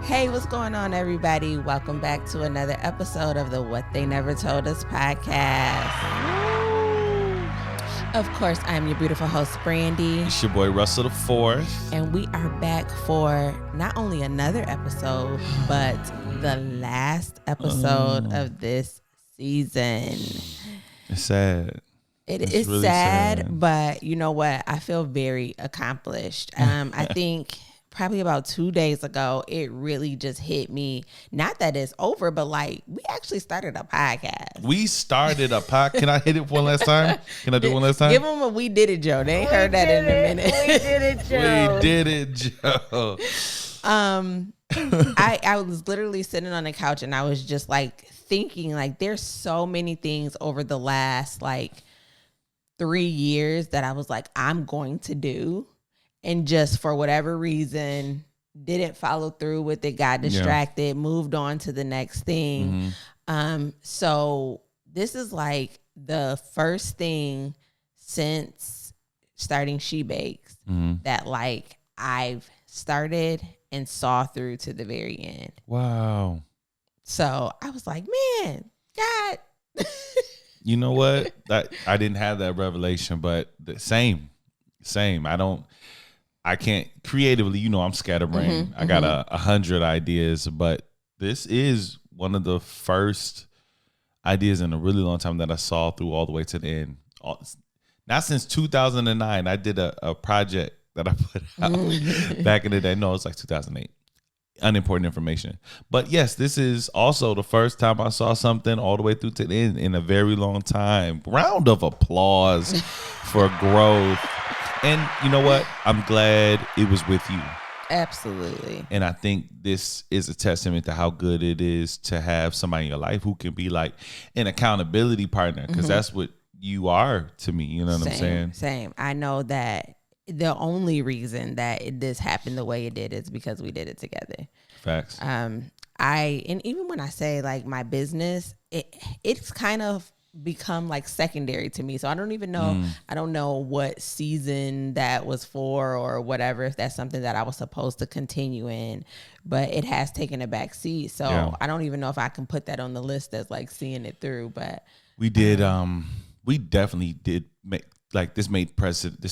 Hey, what's going on, everybody? Welcome back to another episode of the What They Never Told Us podcast. Of course, I'm your beautiful host, Brandi. It's your boy, Russell the Fourth. And we are back for not only another episode, but the last episode of this season. It's sad. It's really sad, but you know what? I feel very accomplished. I think probably about 2 days ago, it really just hit me. Not that it's over, but like we actually started a podcast. We started a podcast. Can I hit it one last time? Can I do it one last time? Give them a "We did it, Joe." They ain't heard that in a minute. We did it, Joe. We did it, Joe. I was literally sitting on the couch and I was just like thinking, like, there's so many things over the last like 3 years that I was like, I'm going to do. And just for whatever reason, didn't follow through with it, got distracted, moved on to the next thing. So this is like the first thing since starting She Bakes that like I've started and saw through to the very end. Wow. So I was like, man, God. You know what? I didn't have that revelation, but the same. I can't creatively, you know, I'm scatterbrained. I got 100 ideas, but this is one of the first ideas in a really long time that I saw through all the way to the end. Not since 2009. I did a project that I put out back in the day. No, it was like 2008. Unimportant information. But yes, this is also the first time I saw something all the way through to the end in a very long time. Round of applause for growth. And you know what? I'm glad it was with you. Absolutely. And I think this is a testament to how good it is to have somebody in your life who can be like an accountability partner, because that's what you are to me. You know what I'm saying? Same. I know that the only reason that this happened the way it did is because we did it together. Facts. And even when I say like my business, it's kind of become like secondary to me. So I don't even know, I don't know what season that was for or whatever, if that's something that I was supposed to continue in, but it has taken a back seat. So I don't even know if I can put that on the list as like seeing it through, but we did, we definitely did make, like this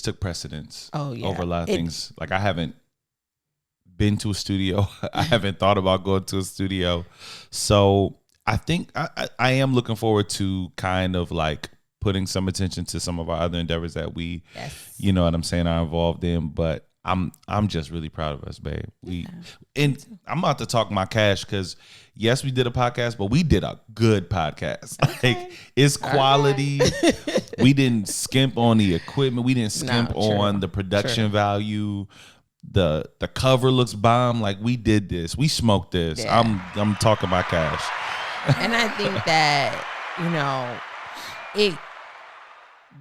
took precedence over a lot of things. Like I haven't been to a studio. I haven't thought about going to a studio. So I think I am looking forward to kind of like putting some attention to some of our other endeavors that we, you know what I'm saying, are involved in. But I'm just really proud of us, babe. And I'm about to talk my cash because yes, we did a podcast, but we did a good podcast. Okay. Like it's quality. We didn't skimp on the equipment. We didn't skimp on the production value. The cover looks bomb. Like we did this. We smoked this. Yeah. I'm talking my cash. And I think that, you know,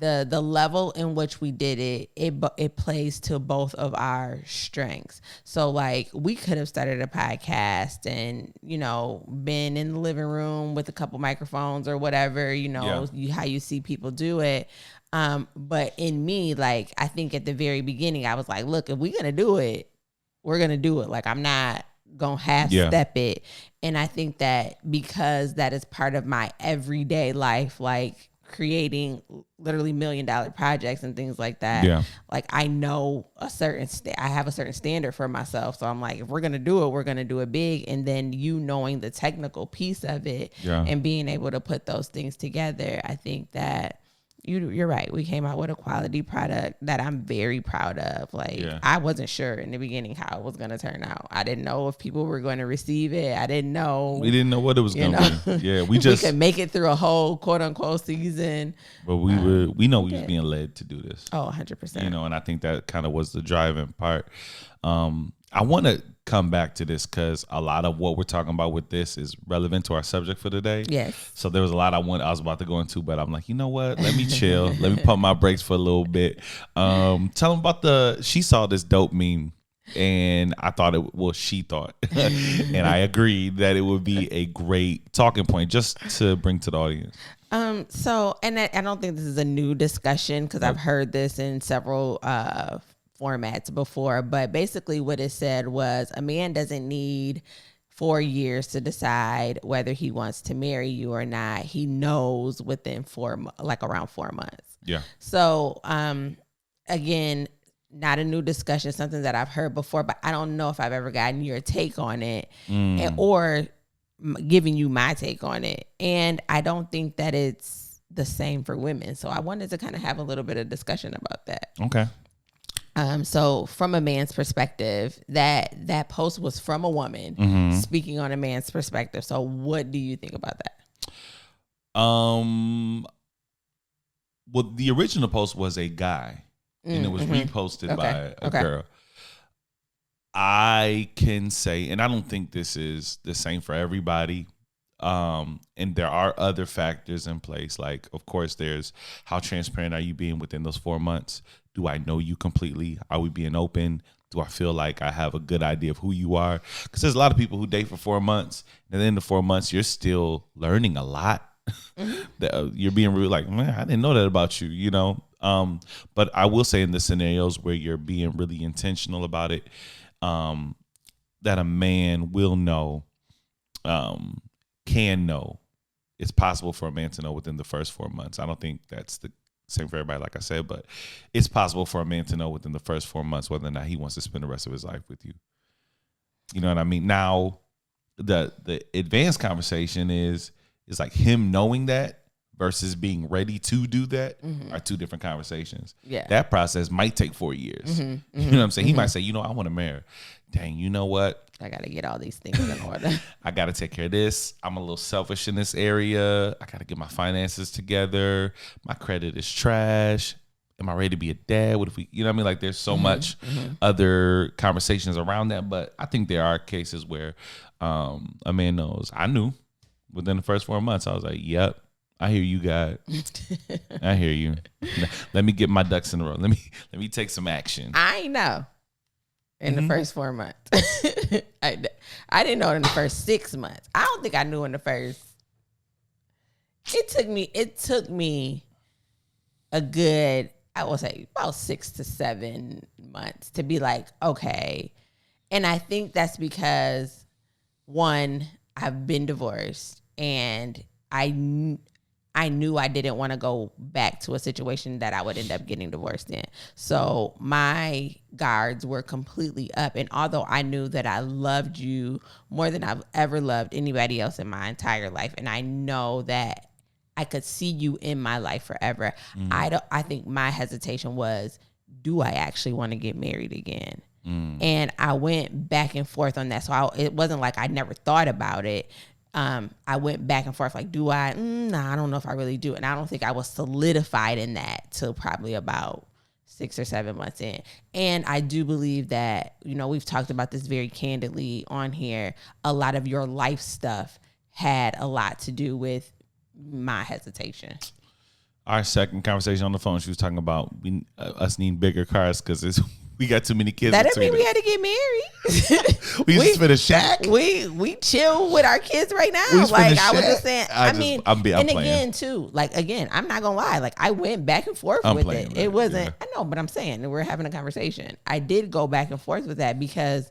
the level in which we did it plays to both of our strengths. So like we could have started a podcast and, you know, been in the living room with a couple microphones or whatever, you know, how you see people do it. But in me, like, I think at the very beginning, I was like, look, if we're going to do it, we're going to do it. Like, I'm not going to half step it. And I think that because that is part of my everyday life, like creating literally $1 million projects and things like that. Like I know I have a certain standard for myself. So I'm like, if we're going to do it, we're going to do it big. And then you knowing the technical piece of it and being able to put those things together, I think that you're right. We came out with a quality product that I'm very proud of. Like I wasn't sure in the beginning how it was going to turn out. I didn't know if people were going to receive it. I didn't know. We didn't know what it was going to be. Yeah, we could make it through a whole quote unquote season. But we was being led to do this. Oh, 100%. You know, and I think that kind of was the driving part. I want to come back to this because a lot of what we're talking about with this is relevant to our subject for today. Yes. So there was a lot I was about to go into, but I'm like, you know what? Let me chill. Let me pump my brakes for a little bit. Tell them about she saw this dope meme and I thought she thought, and I agreed that it would be a great talking point just to bring to the audience. So, and I don't think this is a new discussion because I've heard this in several formats before, but basically what it said was a man doesn't need 4 years to decide whether he wants to marry you or not. He knows within around 4 months. Yeah. So, again, not a new discussion, something that I've heard before, but I don't know if I've ever gotten your take on it or giving you my take on it. And I don't think that it's the same for women. So I wanted to kind of have a little bit of discussion about that. Okay. So from a man's perspective, that post was from a woman speaking on a man's perspective. So what do you think about that? Well, the original post was a guy and it was reposted by a girl. I can say, and I don't think this is the same for everybody. And there are other factors in place. Like, of course, there's how transparent are you being within those 4 months? Do I know you completely? Are we being open? Do I feel like I have a good idea of who you are? Because there's a lot of people who date for 4 months, and then the 4 months, you're still learning a lot. You're being real, like, man, I didn't know that about you, you know? But I will say in the scenarios where you're being really intentional about it, that a man will know, can know. It's possible for a man to know within the first 4 months. I don't think that's the same for everybody, like I said, but it's possible for a man to know within the first 4 months whether or not he wants to spend the rest of his life with you. You know what I mean? Now, the advanced conversation is like him knowing that versus being ready to do that are two different conversations. Yeah. That process might take 4 years. You know what I'm saying? He might say, you know, I want to marry. Dang, you know what? I got to get all these things in order. I got to take care of this. I'm a little selfish in this area. I got to get my finances together. My credit is trash. Am I ready to be a dad? What if we, you know what I mean? Like there's so much other conversations around that. But I think there are cases where a man knows. I knew within the first 4 months, I was like, yep, I hear you, God. I hear you. Let me get my ducks in a row. Let me take some action. I know. In the first 4 months. I didn't know in the first 6 months. I don't think I knew in the first. It took me a good, I would say about 6 to 7 months to be like, okay. And I think that's because, one, I've been divorced and I knew I didn't want to go back to a situation that I would end up getting divorced in. So my guards were completely up. And although I knew that I loved you more than I've ever loved anybody else in my entire life, and I know that I could see you in my life forever, I think my hesitation was, do I actually want to get married again? And I went back and forth on that. So it wasn't like I never thought about it. I went back and forth, like, do I? Nah, I don't know if I really do. And I don't think I was solidified in that till probably about 6 or 7 months in. And I do believe that, you know, we've talked about this very candidly on here. A lot of your life stuff had a lot to do with my hesitation. Our second conversation on the phone, she was talking about us needing bigger cars because we got too many kids. That didn't mean we had to get married. we just spent a shack. We chill with our kids right now. Like I was just saying. I'm again too. Like again, I'm not gonna lie. Like I went back and forth with it. It wasn't. Yeah. I know, but I'm saying we're having a conversation. I did go back and forth with that because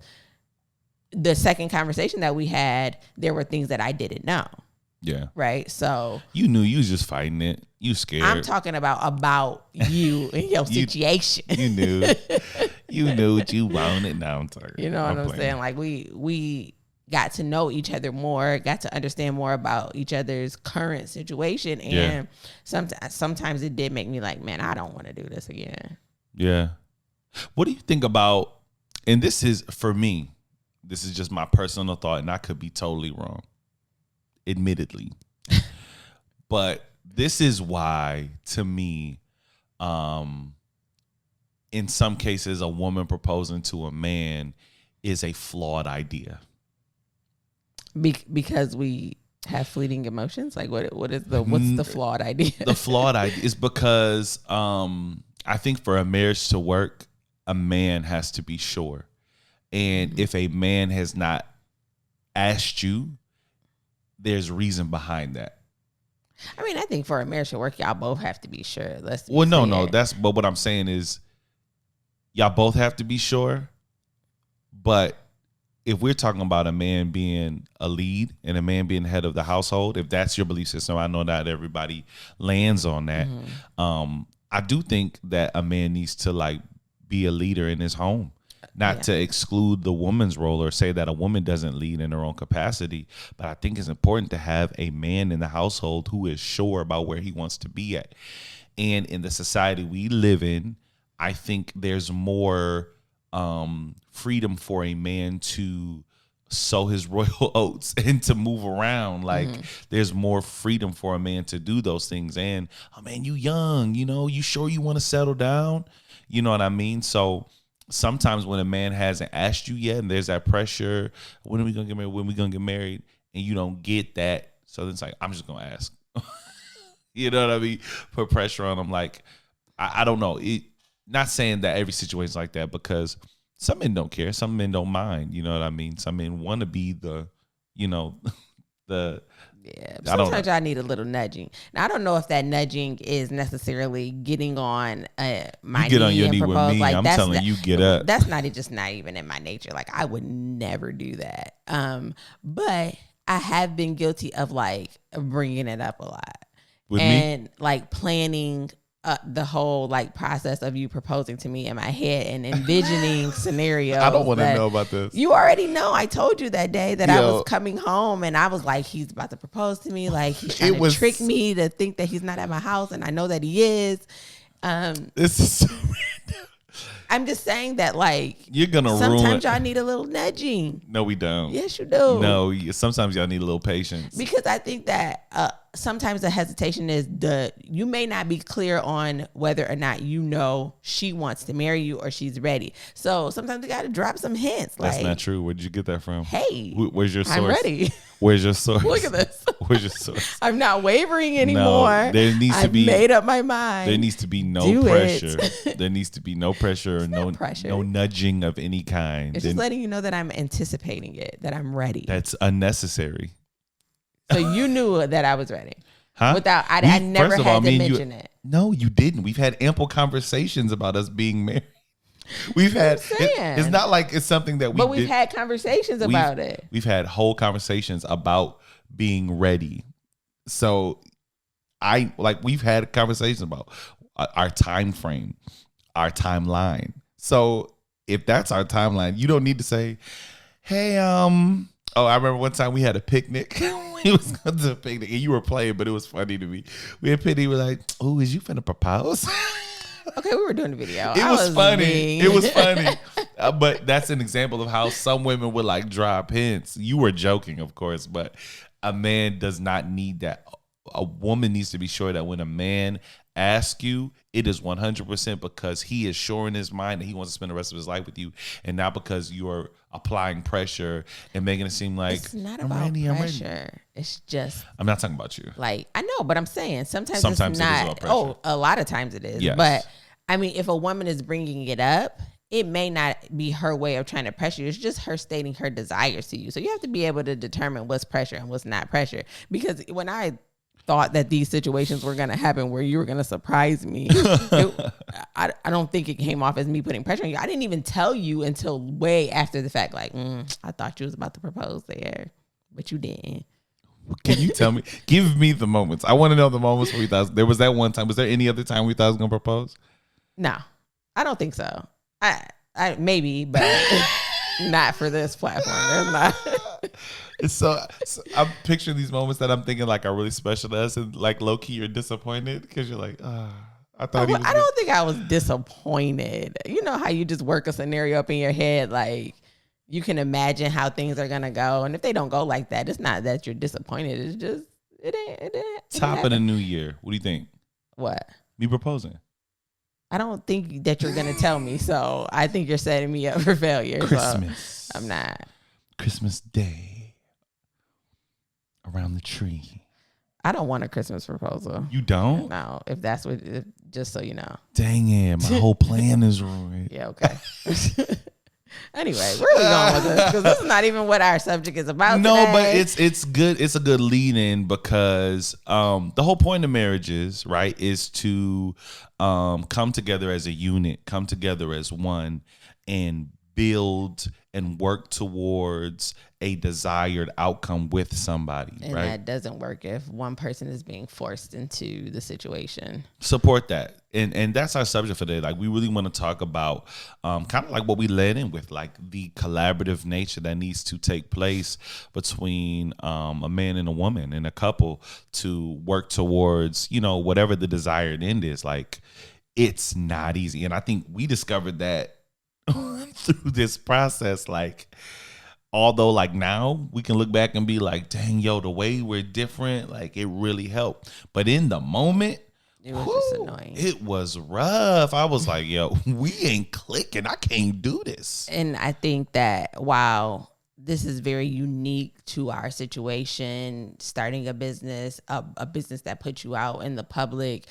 the second conversation that we had, there were things that I didn't know. Yeah. Right. So you knew you was just fighting it. You scared. I'm talking about you and your situation. You knew. You knew what you wanted. Now I'm talking. You know what I'm saying? Like we got to know each other more, got to understand more about each other's current situation. And sometimes it did make me like, man, I don't want to do this again. Yeah. What do you think about, and this is for me, this is just my personal thought, and I could be totally wrong, admittedly. But this is why, to me, in some cases, a woman proposing to a man is a flawed idea. Because we have fleeting emotions? Like what's the flawed idea? The flawed idea is because I think for a marriage to work, a man has to be sure. And if a man has not asked you, there's reason behind that. I mean, I think for a marriage to work, y'all both have to be sure. But what I'm saying is y'all both have to be sure. But if we're talking about a man being a lead and a man being head of the household, if that's your belief system, I know not everybody lands on that. I do think that a man needs to like be a leader in his home, not to exclude the woman's role or say that a woman doesn't lead in her own capacity. But I think it's important to have a man in the household who is sure about where he wants to be at. And in the society we live in, I think there's more freedom for a man to sow his royal oats and to move around. Like there's more freedom for a man to do those things. And oh man, you young, you sure you want to settle down? You know what I mean? So sometimes when a man hasn't asked you yet and there's that pressure, when are we gonna get married? When are we gonna get married? And you don't get that. So then it's like, I'm just gonna ask. You know what I mean? Put pressure on them. Like, I don't know. Not saying that every situation is like that, because some men don't care. Some men don't mind. You know what I mean? Some men want to be the. Sometimes I need a little nudging. Now, I don't know if that nudging is necessarily getting on my you get knee on your and knee propose. with me. Like, I'm telling you, get up. That's just not even in my nature. Like, I would never do that. But I have been guilty of like bringing it up a lot and like planning the whole like process of you proposing to me in my head and envisioning scenarios. I don't want to know about this. You already know. I told you that day that I was coming home and I was like, he's about to propose to me. Like he's trying to trick me to think that he's not at my house, and I know that he is. This is so random. I'm just saying that like you're gonna sometimes y'all need a little nudging. No, we don't. Yes, you do. No, sometimes y'all need a little patience. Because I think that sometimes the hesitation is you may not be clear on whether or not she wants to marry you or she's ready. So sometimes you got to drop some hints. That's not true. Where did you get that from? Hey, where's your source? I'm ready. Where's your source? Look at this. Where's your source? I'm not wavering anymore. No, there needs to be. Made up my mind. There needs to be no pressure. There needs to be no pressure or no nudging of any kind. It's just letting you know that I'm anticipating it, that I'm ready. That's unnecessary. So you knew that I was ready. Huh? I never had to mention it. No, you didn't. We've had ample conversations about us being married. We've had. It's not like it's something that we. But we've had conversations about it. We've had whole conversations about being ready. So, we've had conversations about our time frame, our timeline. So if that's our timeline, you don't need to say, "Hey, I remember one time we had a picnic." We was going to a picnic and you were playing, but it was funny to me. We had a picnic. We were like, "Oh, is you finna propose?" Okay, we were doing the video. It was funny. It was funny. But that's an example of how some women would like drop hints. You were joking, of course, but a man does not need that. A woman needs to be sure that when a man asks you, it is 100% because he is sure in his mind that he wants to spend the rest of his life with you, and not because you're applying pressure and making it seem like it's not about pressure. It's just I'm not talking about you. Like I know, but I'm saying sometimes it's not. It is about pressure. A lot of times it is. Yes. But I mean, if a woman is bringing it up, it may not be her way of trying to pressure you. It's just her stating her desires to you. So you have to be able to determine what's pressure and what's not pressure. Because when I thought that these situations were going to happen where you were going to surprise me, I don't think it came off as me putting pressure on you. I didn't even tell you until way after the fact. Like, I thought you was about to propose there, but you didn't. Can you tell me? Give me the moments. I want to know the moments where we thought there was that one time. Was there any other time we thought I was going to propose? No, I don't think so. I maybe, but not for this platform. There's not. So I'm picturing these moments that I'm thinking like are really special to us, and like low key you're disappointed because you're like, I thought I don't think I was disappointed. You know how you just work a scenario up in your head, like you can imagine how things are gonna go, and if they don't go like that, it's not that you're disappointed. It's just it ain't. Top of the new year. What do you think? What? Me proposing. I don't think that you're going to tell me, so I think you're setting me up for failure. Christmas. So I'm not. Christmas Day. Around the tree. I don't want a Christmas proposal. You don't? No, if that's what, just so you know. Dang it, my whole plan is ruined. Yeah, okay. Anyway, where are we going with this? Because this is not even what our subject is about. No, today. but it's good. It's a good lead in because the whole point of marriages, right, is to come together as a unit, come together as one, and build and work towards a desired outcome with somebody. And right? That doesn't work if one person is being forced into the situation. Support that. And that's our subject for today. Like, we really want to talk about kind of like what we led in with, like the collaborative nature that needs to take place between a man and a woman and a couple to work towards, you know, whatever the desired end is. Like, it's not easy. And I think we discovered that through this process. Like, although like now we can look back and be like, dang, yo, the way we're different, like it really helped. But in the moment, it was just annoying. It was rough. I was like, yo, we ain't clicking. I can't do this. And I think that while this is very unique to our situation, starting a business, a business that puts you out in the public.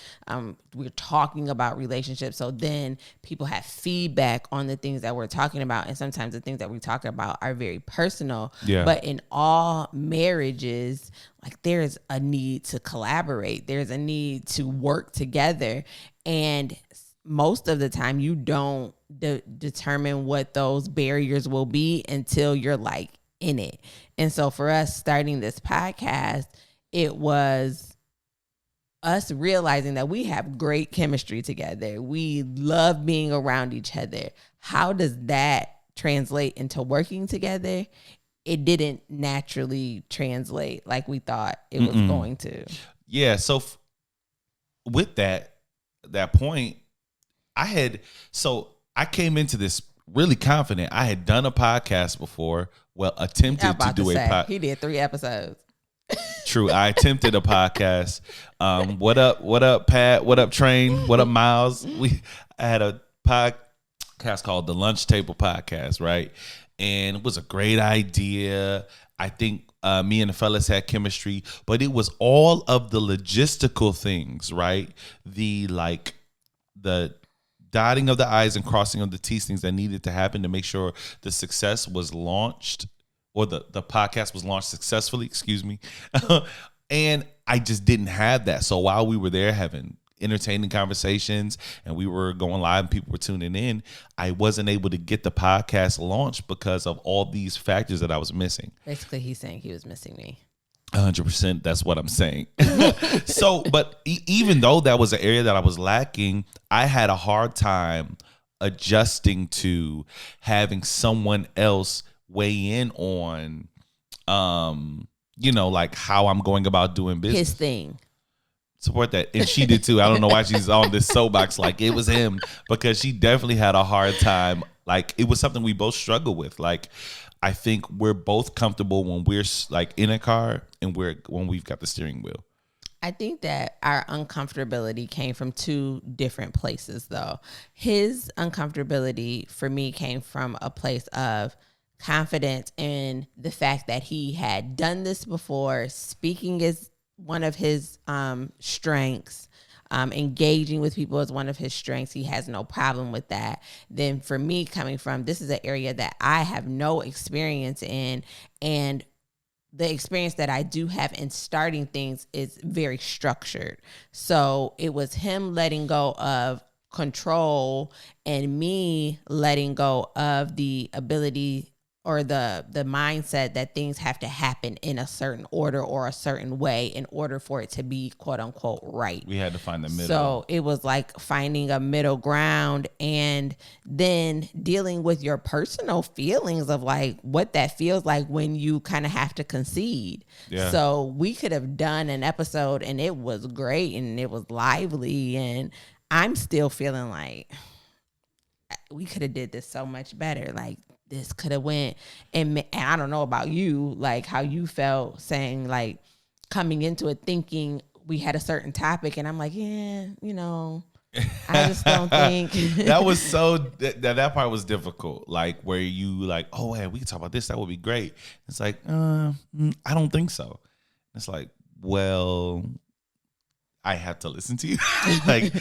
We're talking about relationships. So then people have feedback on the things that we're talking about. And sometimes the things that we talk about are very personal. Yeah. But in all marriages, like there's a need to collaborate. There's a need to work together. And most of the time you don't determine what those barriers will be until you're like in it. And so for us starting this podcast, it was us realizing that we have great chemistry together. We love being around each other. How does that translate into working together? It didn't naturally translate like we thought it was going to. Yeah. So with that point, I came into this really confident. I had done a podcast before. Well, attempted to do a podcast. He did 3 episodes. True. I attempted a podcast. What up, Pat? What up, Train? What up, Miles? I had a podcast called the Lunch Table Podcast, right? And it was a great idea. I think me and the fellas had chemistry, but it was all of the logistical things, right? The dotting of the I's and crossing of the T's, things that needed to happen to make sure the success was launched, or the podcast was launched successfully, excuse me. And I just didn't have that. So while we were there having entertaining conversations and we were going live and people were tuning in, I wasn't able to get the podcast launched because of all these factors that I was missing. Basically, he's saying he was missing me. 100%. That's what I'm saying. So, but even though that was an area that I was lacking, I had a hard time adjusting to having someone else weigh in on, like how I'm going about doing business. His thing. Support that. And she did too. I don't know why she's on this soapbox like it was him, because she definitely had a hard time. Like, it was something we both struggle with. Like, I think we're both comfortable when we're like in a car and when we've got the steering wheel. I think that our uncomfortability came from 2 different places, though. His uncomfortability for me came from a place of confidence in the fact that he had done this before. Speaking is one of his strengths. Engaging with people is one of his strengths. He has no problem with that. Then for me, coming from, this is an area that I have no experience in, and the experience that I do have in starting things is very structured. So it was him letting go of control and me letting go of the ability or the mindset that things have to happen in a certain order or a certain way in order for it to be quote unquote right. We had to find the middle. So it was like finding a middle ground, and then dealing with your personal feelings of like what that feels like when you kind of have to concede. Yeah. So we could have done an episode and it was great and it was lively, and I'm still feeling like we could have did this so much better. Like, this could have went, and I don't know about you, like how you felt saying, like coming into it thinking we had a certain topic, and I'm like, yeah, I just don't think that was so that part was difficult. Like where you like, oh, hey, we can talk about this. That would be great. It's like, I don't think so. It's like, well, I have to listen to you. Like,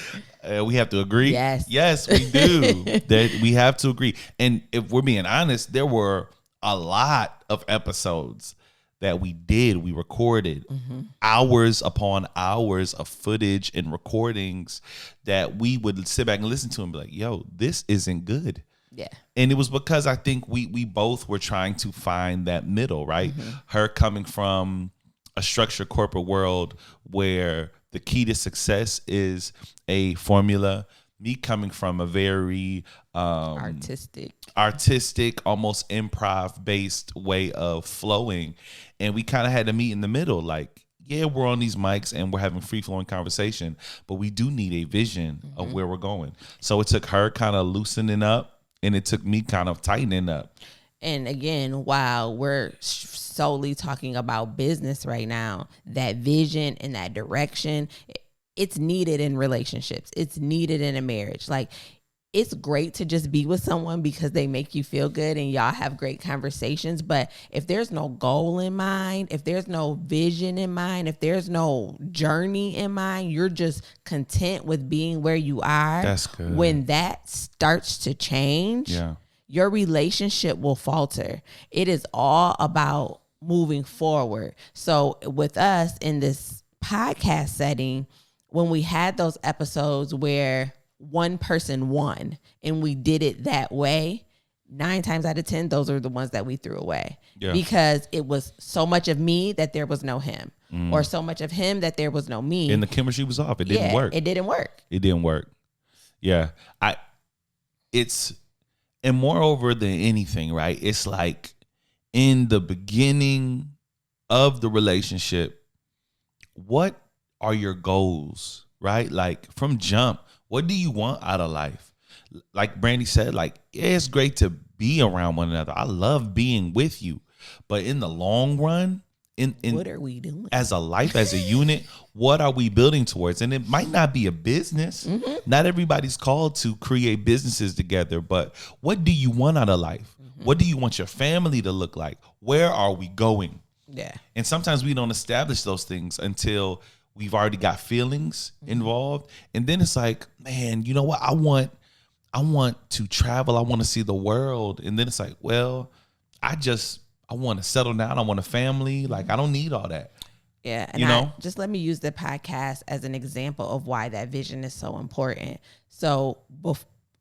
we have to agree. Yes, we do. That we have to agree. And if we're being honest, there were a lot of episodes that we recorded hours upon hours of footage and recordings that we would sit back and listen to and be like, yo, this isn't good. Yeah. And it was because I think we both were trying to find that middle, right? Her coming from a structured corporate world where the key to success is a formula. Me coming from a very artistic, almost improv-based way of flowing. And we kind of had to meet in the middle. Like, yeah, we're on these mics and we're having free-flowing conversation, but we do need a vision of where we're going. So it took her kind of loosening up, and it took me kind of tightening up. And again, while we're solely talking about business right now, that vision and that direction, it's needed in relationships. It's needed in a marriage. Like, it's great to just be with someone because they make you feel good and y'all have great conversations. But if there's no goal in mind, if there's no vision in mind, if there's no journey in mind, you're just content with being where you are. That's good. When that starts to change, your relationship will falter. It is all about moving forward. So with us in this podcast setting, when we had those episodes where one person won and we did it that way, 9 times out of 10, those are the ones that we threw away because it was so much of me that there was no him, or so much of him that there was no me. And the chemistry was off. It didn't work. It didn't work. Yeah. And moreover than anything, right? It's like in the beginning of the relationship, what are your goals, right? Like from jump, what do you want out of life? Like Brandi said, like, yeah, it's great to be around one another. I love being with you. But in the long run, in what are we doing as a life, as a unit? What are we building towards? And it might not be a business. Not everybody's called to create businesses together, but what do you want out of life? What do you want your family to look like? Where are we going? Yeah. And sometimes we don't establish those things until we've already got feelings involved. And then it's like, man, you know what? I want to travel. I want to see the world. And then it's like, well, I want to settle down. I want a family. Like, I don't need all that. Yeah. And just let me use the podcast as an example of why that vision is so important. So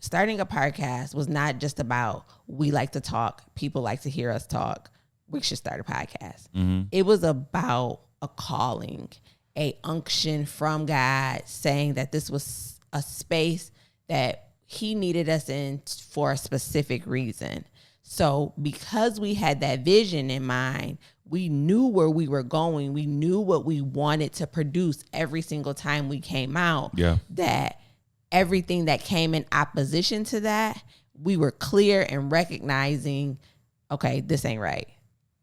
starting a podcast was not just about, we like to talk, people like to hear us talk, we should start a podcast. It was about a calling, a unction from God saying that this was a space that he needed us in for a specific reason. So because we had that vision in mind, we knew where we were going. We knew what we wanted to produce every single time we came out. Yeah. That everything that came in opposition to that, we were clear and recognizing, okay, this ain't right.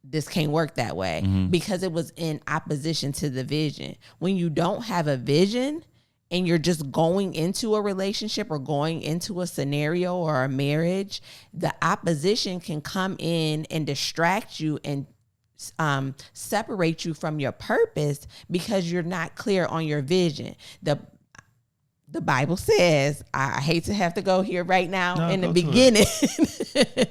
This can't work that way because it was in opposition to the vision. When you don't have a vision and you're just going into a relationship or going into a scenario or a marriage, the opposition can come in and distract you and separate you from your purpose because you're not clear on your vision. The Bible says, I hate to have to go here right now in the beginning.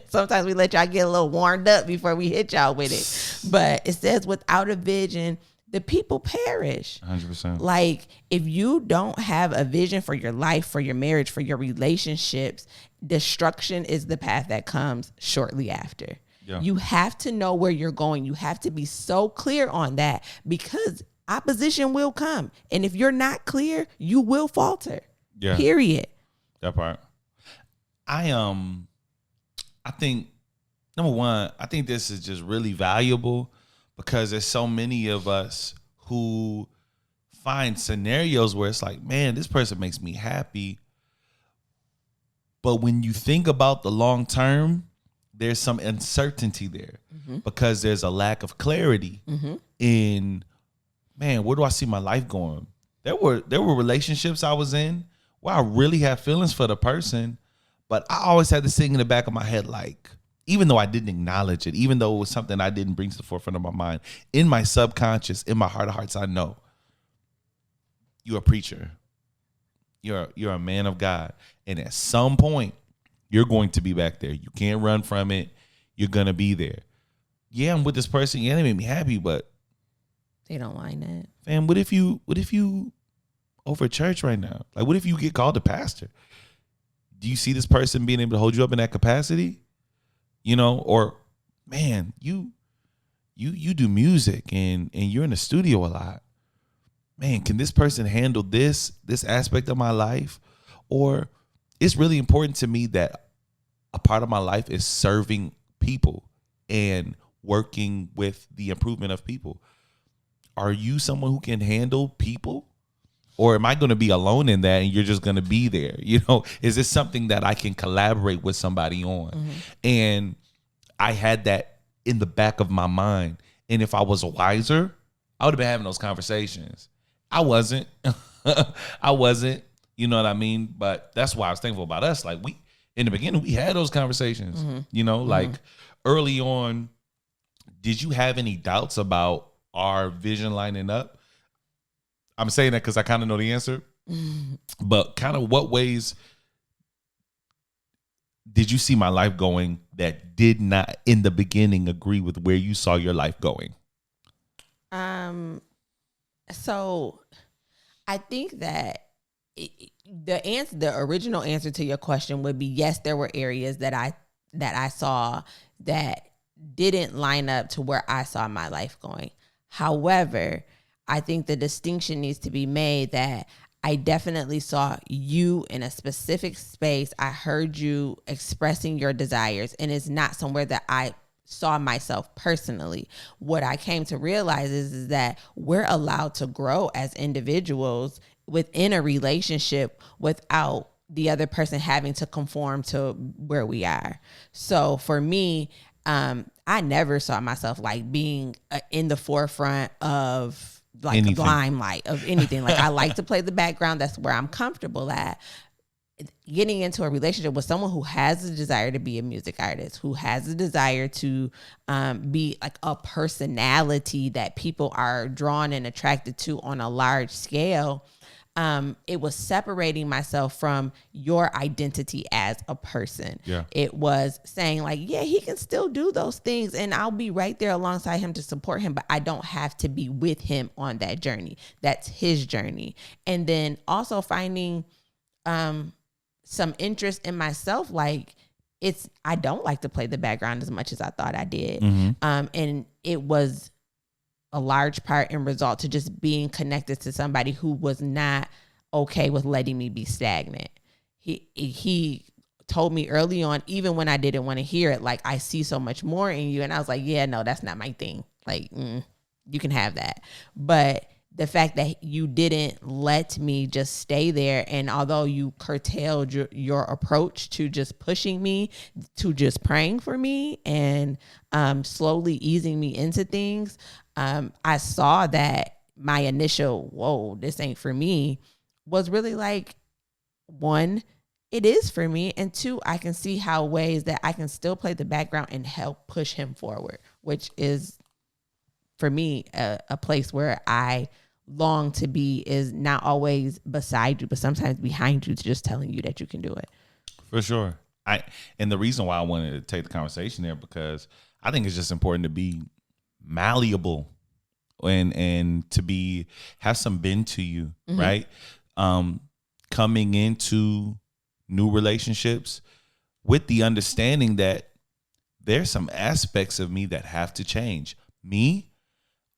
Sometimes we let y'all get a little warmed up before we hit y'all with it. But it says, without a vision, the people perish. 100%. Like, if you don't have a vision for your life, for your marriage, for your relationships, destruction is the path that comes shortly after. Yeah. You have to know where you're going. You have to be so clear on that because opposition will come. And if you're not clear, you will falter. Yeah. Period. That part. I think, number one, I think this is just really valuable because there's so many of us who find scenarios where it's like, man, this person makes me happy. But when you think about the long term, there's some uncertainty there because there's a lack of clarity in, man, where do I see my life going? There were relationships I was in where I really had feelings for the person, but I always had this thing in the back of my head, like, even though I didn't acknowledge it, even though it was something I didn't bring to the forefront of my mind, in my subconscious, in my heart of hearts, I know you're a preacher. You're a man of God. And at some point, you're going to be back there. You can't run from it. You're going to be there. Yeah, I'm with this person. Yeah, they make me happy, but they don't mind that. Fam, what if you over church right now? Like, what if you get called a pastor? Do you see this person being able to hold you up in that capacity? You know, or man, you do music and you're in the studio a lot. Man, can this person handle this aspect of my life? Or it's really important to me that a part of my life is serving people and working with the improvement of people. Are you someone who can handle people? Or am I going to be alone in that and you're just going to be there? You know, is this something that I can collaborate with somebody on? Mm-hmm. And I had that in the back of my mind. And if I was wiser, I would have been having those conversations. I wasn't. You know what I mean? But that's why I was thankful about us. Like, we, in the beginning, we had those conversations. Mm-hmm. You know, like early on, did you have any doubts about our vision lining up? I'm saying that because I kind of know the answer. But kind of what ways did you see my life going that did not, in the beginning, agree with where you saw your life going? So I think that the original answer to your question would be yes, there were areas that I saw that didn't line up to where I saw my life going. However, I think the distinction needs to be made that I definitely saw you in a specific space. I heard you expressing your desires, and it's not somewhere that I saw myself personally. What I came to realize is that we're allowed to grow as individuals within a relationship without the other person having to conform to where we are. So for me, I never saw myself like being in the forefront of like anything. The limelight of anything. Like I like to play the background. That's where I'm comfortable at. Getting into a relationship with someone who has a desire to be a music artist, who has a desire to be like a personality that people are drawn and attracted to on a large scale. It was separating myself from your identity as a person. Yeah. It was saying like, yeah, he can still do those things and I'll be right there alongside him to support him, but I don't have to be with him on that journey. That's his journey. And then also finding some interest in myself. Like I don't like to play the background as much as I thought I did. Mm-hmm. And it was a large part and result to just being connected to somebody who was not okay with letting me be stagnant. He told me early on, even when I didn't want to hear it, like, I see so much more in you. And I was like, yeah, no, that's not my thing. Like, you can have that. But the fact that you didn't let me just stay there, and although you curtailed your approach to just pushing me, to just praying for me and slowly easing me into things, I saw that my initial, whoa, this ain't for me, was really like, one, it is for me, and two, I can see how ways that I can still play the background and help push him forward, which is, for me, a place where I long to be, is not always beside you, but sometimes behind you, to just telling you that you can do it. For sure. And the reason why I wanted to take the conversation there, because I think it's just important to be malleable and to have some bend to you, mm-hmm. right? Coming into new relationships with the understanding that there's some aspects of me that have to change. Me,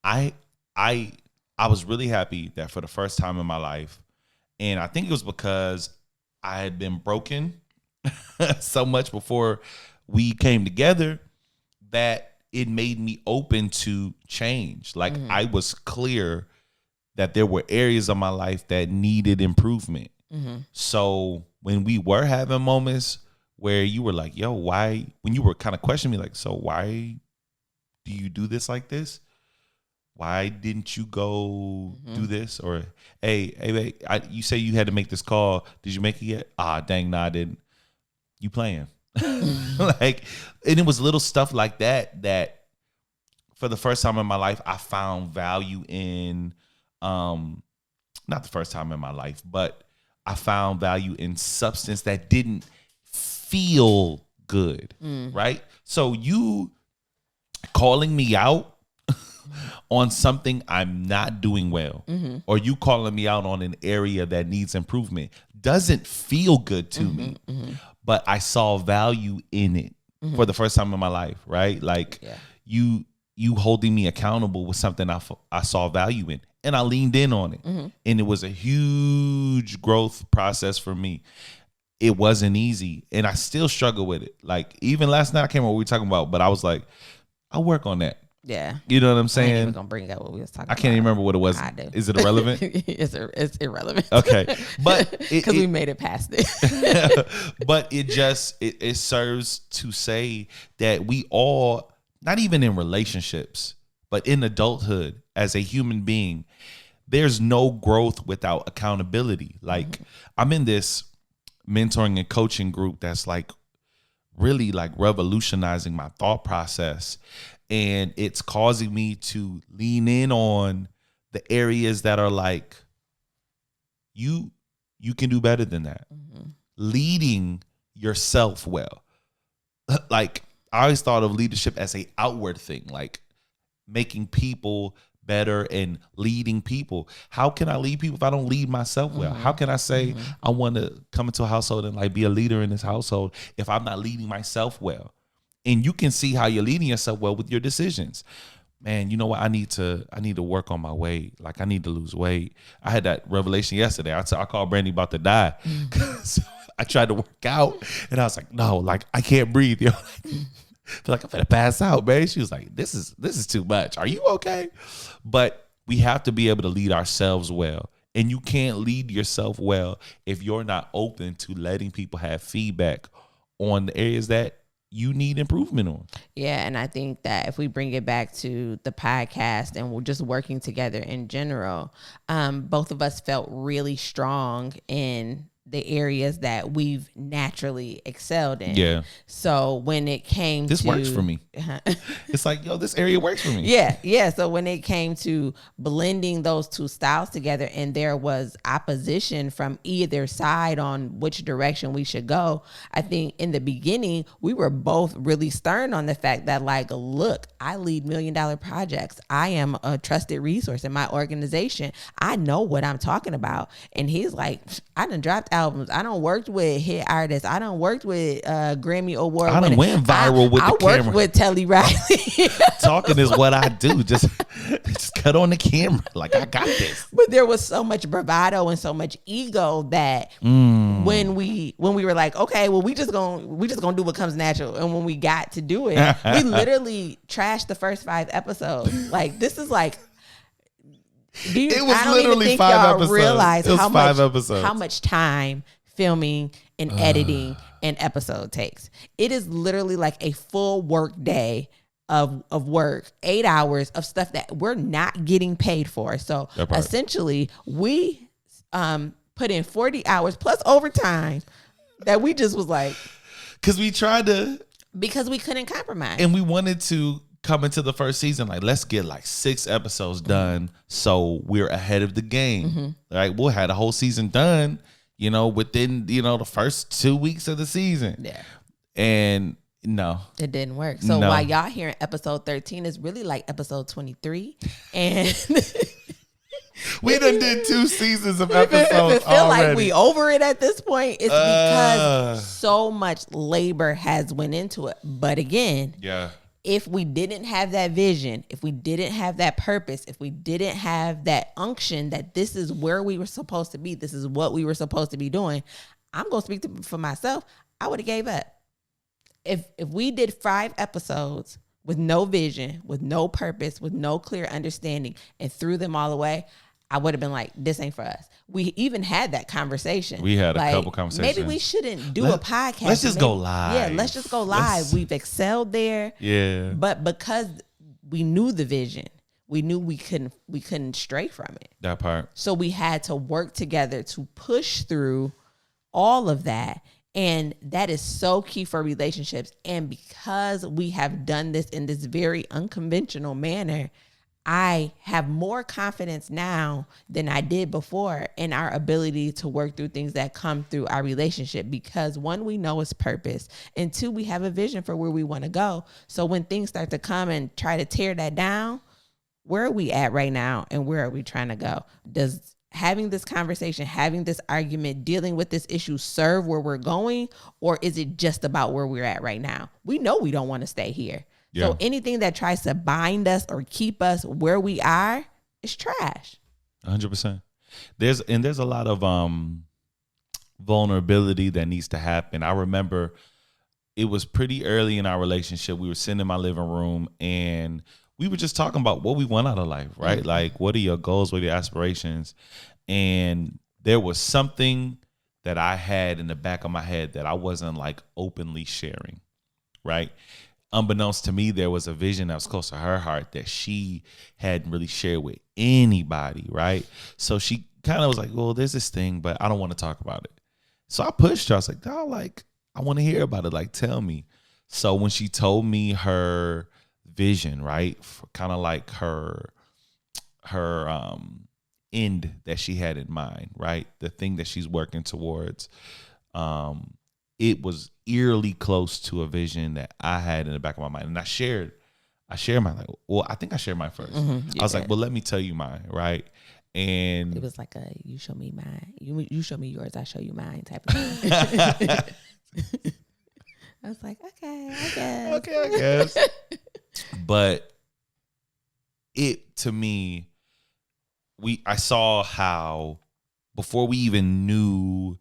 I was really happy that for the first time in my life, and I think it was because I had been broken so much before we came together, that it made me open to change. Like, mm-hmm. I was clear that there were areas of my life that needed improvement. Mm-hmm. So when we were having moments where you were like, yo, why, when you were kind of questioning me, like, so why do you do this like this? Why didn't you go mm-hmm. do this? Or, hey, you say you had to make this call. Did you make it yet? Dang, no, I didn't. You playing. Like, and it was little stuff like that for the first time in my life, I found value in not the first time in my life, but I found value in substance that didn't feel good, right? So you calling me out on something I'm not doing well, or you calling me out on an area that needs improvement doesn't feel good to me, but I saw value in it for the first time in my life, right? Like you holding me accountable was something I saw value in, and I leaned in on it. And it was a huge growth process for me. It wasn't easy, and I still struggle with it. Like even last night, I can't remember what we were talking about, but I was like, I'll work on that. Yeah. You know what I'm saying? I ain't even gonna bring up what we was talking about. I can't even remember what it was. I do. Is it irrelevant? It's irrelevant. Okay. But because we made it past it. But it serves to say that we all, not even in relationships, but in adulthood as a human being, there's no growth without accountability. Like I'm in this mentoring and coaching group that's like really like revolutionizing my thought process. And it's causing me to lean in on the areas that are like, you can do better than that. Leading yourself well. Like I always thought of leadership as a outward thing, like making people better and leading people. How can I lead people if I don't lead myself well? How can I say I want to come into a household and like be a leader in this household if I'm not leading myself well? And you can see how you're leading yourself well with your decisions. Man, you know what? I need to work on my weight. Like I need to lose weight. I had that revelation yesterday. I called Brandi about to die. So I tried to work out and I was like, no, like I can't breathe. Yo. Feel like I'm gonna pass out, man. She was like, this is too much. Are you okay? But we have to be able to lead ourselves well. And you can't lead yourself well if you're not open to letting people have feedback on the areas that you need improvement on. Yeah, and I think that if we bring it back to the podcast and we're just working together in general, both of us felt really strong in the areas that we've naturally excelled in. Yeah. So when it came this works for me. It's like, yo, this area works for me. Yeah. So when it came to blending those two styles together and there was opposition from either side on which direction we should go, I think in the beginning, we were both really stern on the fact that like, look, I lead $1 million projects. I am a trusted resource in my organization. I know what I'm talking about. And he's like, I done dropped albums. I done worked with hit artists. I done worked with Grammy Award. I done went viral with the camera. I worked with Telly Riley. Talking is what I do. Just cut on the camera. Like I got this. But there was so much bravado and so much ego that when we were like, okay, well we just gonna do what comes natural. And when we got to do it, we literally trashed the first 5 episodes. Like this is like. It was literally 5 episodes. Realize it was how 5 much, episodes. How much time filming and editing an episode takes. It is literally like a full work day of work, 8 hours of stuff that we're not getting paid for. So essentially we put in 40 hours plus overtime that we just was like. Because we couldn't compromise. And we wanted to come into the first season like, let's get like 6 episodes done so we're ahead of the game. Right? We'll have the whole season done, within, the first 2 weeks of the season. Yeah. And no. It didn't work. So while y'all hearing episode 13 is really like episode 23. And we done did 2 seasons of episodes. If it feel like we over it at this point, it's because so much labor has went into it. But again, if we didn't have that vision, if we didn't have that purpose, if we didn't have that unction that this is where we were supposed to be, this is what we were supposed to be doing, I'm going to speak for myself, I would have gave up. If we did 5 episodes with no vision, with no purpose, with no clear understanding, and threw them all away, I would have been like, this ain't for us. We even had that conversation. We had a couple conversations. Maybe we shouldn't do a podcast. Let's just go live. Yeah, let's just go live. We've excelled there. Yeah. But because we knew the vision, we knew we couldn't stray from it. That part. So we had to work together to push through all of that. And that is so key for relationships. And because we have done this in this very unconventional manner, I have more confidence now than I did before in our ability to work through things that come through our relationship, because one, we know it's purpose, and two, we have a vision for where we want to go. So when things start to come and try to tear that down, where are we at right now and where are we trying to go? Does having this conversation, having this argument, dealing with this issue serve where we're going, or is it just about where we're at right now? We know we don't want to stay here. Yeah. So anything that tries to bind us or keep us where we are is trash. 100%. There's a lot of vulnerability that needs to happen. I remember it was pretty early in our relationship. We were sitting in my living room and we were just talking about what we want out of life, right? Mm-hmm. Like, what are your goals? What are your aspirations? And there was something that I had in the back of my head that I wasn't like openly sharing, right? Unbeknownst to me, there was a vision that was close to her heart that she hadn't really shared with anybody, right? So she kind of was like, well, there's this thing, but I don't want to talk about it. So I pushed her. I was like, no, like, I want to hear about it. Like, tell me. So when she told me her vision, right, kind of like her end that she had in mind, right, the thing that she's working towards, it was eerily close to a vision that I had in the back of my mind. And I shared mine. Like, well, I think I shared mine first. I was like, well, let me tell you mine, right? And it was like a, you show me mine, you show me yours, I show you mine type of thing. I was like, okay, I guess. But it, to me, I saw how before we even knew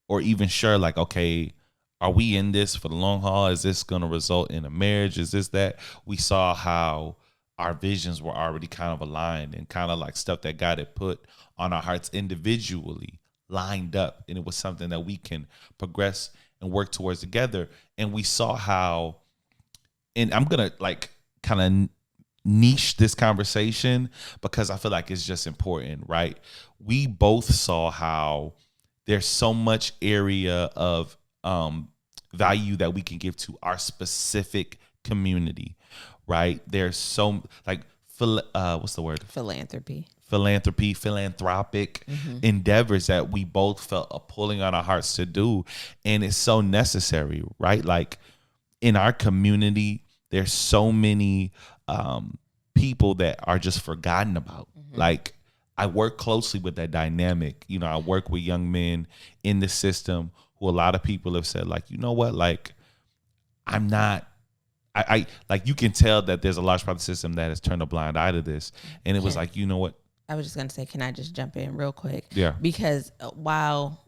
or even sure, like, okay, are we in this for the long haul? Is this going to result in a marriage? Is this that? We saw how our visions were already kind of aligned and kind of like stuff that God had put on our hearts individually lined up. And it was something that we can progress and work towards together. And we saw how, and I'm going to like kind of niche this conversation because I feel like it's just important, right? We both saw how there's so much area of value that we can give to our specific community, right? There's so like what's the word? Philanthropic endeavors that we both felt a pulling on our hearts to do, and it's so necessary, right? Like in our community, there's so many people that are just forgotten about. Like I work closely with that dynamic. You know, I work with young men in the system who a lot of people have said, like, you know what, like I'm not. I like you can tell that there's a large part of the system that has turned a blind eye to this, and it was like, you know what? I was just gonna say, can I just jump in real quick? Yeah. Because while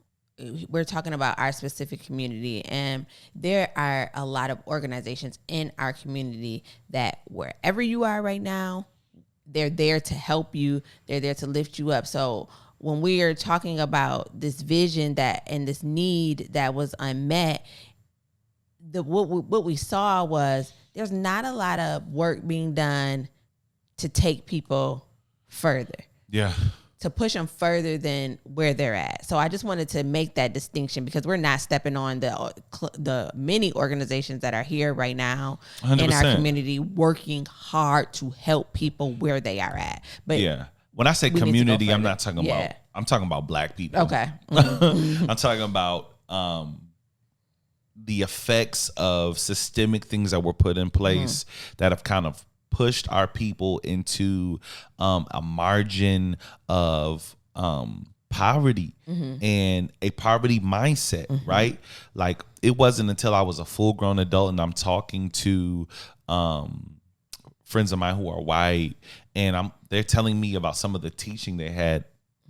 we're talking about our specific community, and there are a lot of organizations in our community that wherever you are right now, they're there to help you. They're there to lift you up. So when we are talking about this vision that and this need that was unmet, what we saw was there's not a lot of work being done to take people further. Yeah. To push them further than where they're at. So I just wanted to make that distinction because we're not stepping on the many organizations that are here right now 100%. In our community working hard to help people where they are at. But yeah, when I say community, I'm not talking about. I'm talking about Black people. Okay, I'm talking about the effects of systemic things that were put in place that have kind of pushed our people into a margin of poverty and a poverty mindset, right? Like it wasn't until I was a full-grown adult and I'm talking to friends of mine who are white, and they're telling me about some of the teaching they had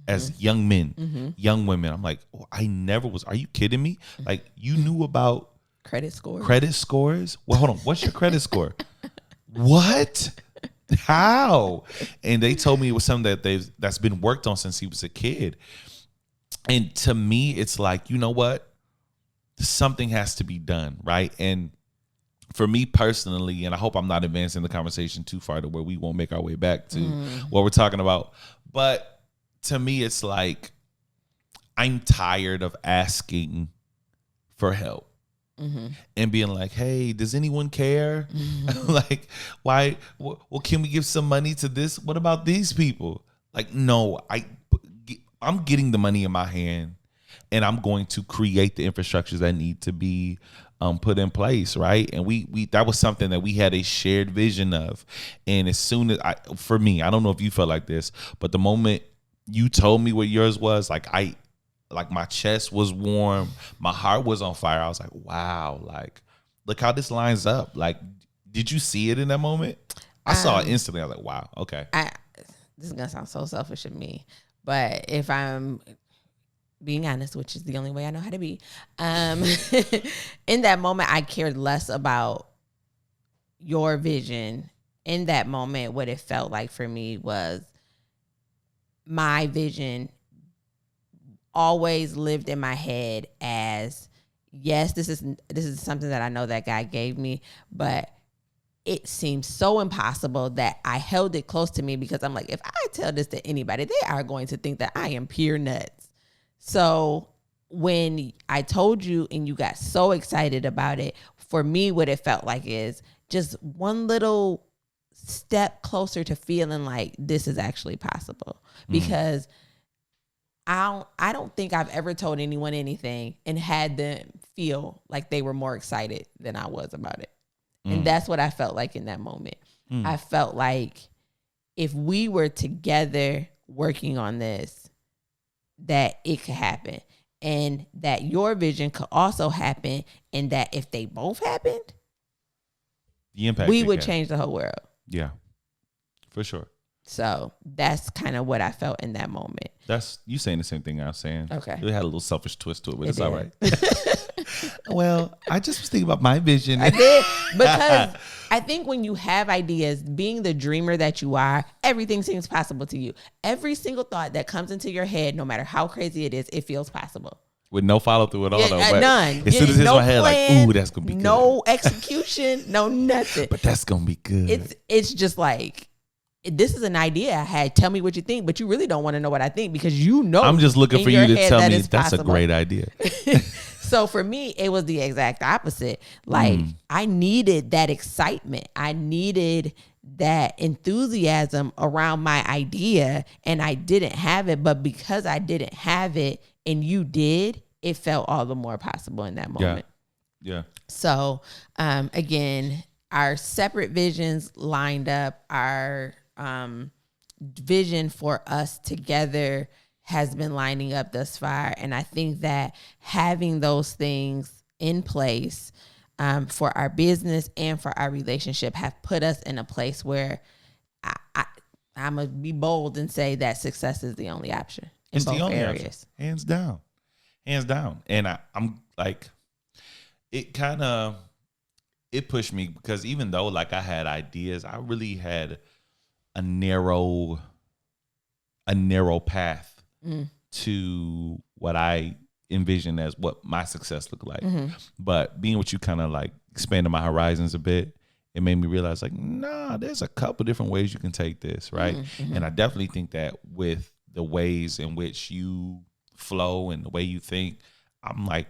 as young men, young women. I'm like, oh, I never was. Are you kidding me? Like you knew about credit scores? Well, hold on. What's your credit score? What? How? And they told me it was something that's been worked on since he was a kid. And to me, it's like, you know what? Something has to be done, right? And for me personally, and I hope I'm not advancing the conversation too far to where we won't make our way back to what we're talking about. But to me, it's like I'm tired of asking for help. and being like, hey, does anyone care? Like, why? Well, can we give some money to this? What about these people? Like, no, I'm getting the money in my hand, and I'm going to create the infrastructures that need to be put in place, right? And we that was something that we had a shared vision of. And as soon as for me, I don't know if you felt like this, but the moment you told me what yours was, like my chest was warm, my heart was on fire. I was like, wow, like look how this lines up. Like, did you see it in that moment? I saw it instantly. I was like, wow, okay. This is gonna sound so selfish of me, but if I'm being honest, which is the only way I know how to be, in that moment, I cared less about your vision. In that moment, what it felt like for me was my vision always lived in my head as, yes, this is something that I know that God gave me, but it seems so impossible that I held it close to me because I'm like, if I tell this to anybody, they are going to think that I am pure nuts. So when I told you and you got so excited about it, for me, what it felt like is just one little step closer to feeling like this is actually possible. Because I don't think I've ever told anyone anything and had them feel like they were more excited than I was about it. And that's what I felt like in that moment. I felt like if we were together working on this, that it could happen. And that your vision could also happen. And that if they both happened, the impact we would change the whole world. Yeah, for sure. So that's kind of what I felt in that moment. That's you saying the same thing I was saying. Okay. It had a little selfish twist to it, but it's all right. Well, I just was thinking about my vision. I did, because I think when you have ideas, being the dreamer that you are, everything seems possible to you. Every single thought that comes into your head, no matter how crazy it is, it feels possible. With no follow through at all, though. But none. As soon as it's in my head, like, ooh, that's gonna be good. No execution, no nothing. But that's gonna be good. It's just like, this is an idea I had. Tell me what you think, but you really don't want to know what I think because you know. I'm just looking for you to tell me that's possible. A great idea. So for me, it was the exact opposite. Like I needed that excitement. I needed that enthusiasm around my idea, and I didn't have it. But because I didn't have it and you did, it felt all the more possible in that moment. Yeah. So again, our separate visions lined up. Our vision for us together has been lining up thus far. And I think that having those things in place for our business and for our relationship have put us in a place where I'm going to be bold and say that success is the only option in both areas. Option. Hands down. And I'm like, it pushed me because even though like I had ideas, I really had a narrow path to what I envisioned as what my success looked like. But being with you kind of like expanded my horizons a bit, it made me realize like, nah, there's a couple different ways you can take this, right? And I definitely think that with the ways in which you flow and the way you think, I'm like,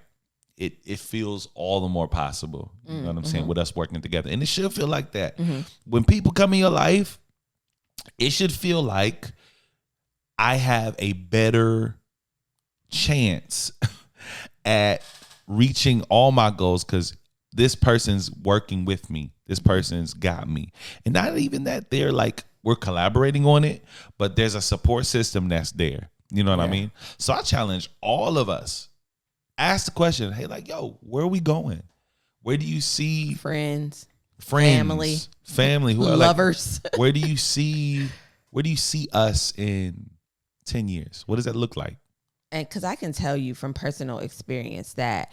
it feels all the more possible. You know what I'm saying? With us working together. And it should feel like that. When people come in your life, it should feel like I have a better chance at reaching all my goals because this person's working with me. This person's got me. And not even that they're like, we're collaborating on it, but there's a support system that's there. You know what I mean? So I challenge all of us. Ask the question, hey, like, yo, where are we going? Where do you see friends, family, who are lovers? Like, where do you see us in 10 years? What does that look like? And because I can tell you from personal experience that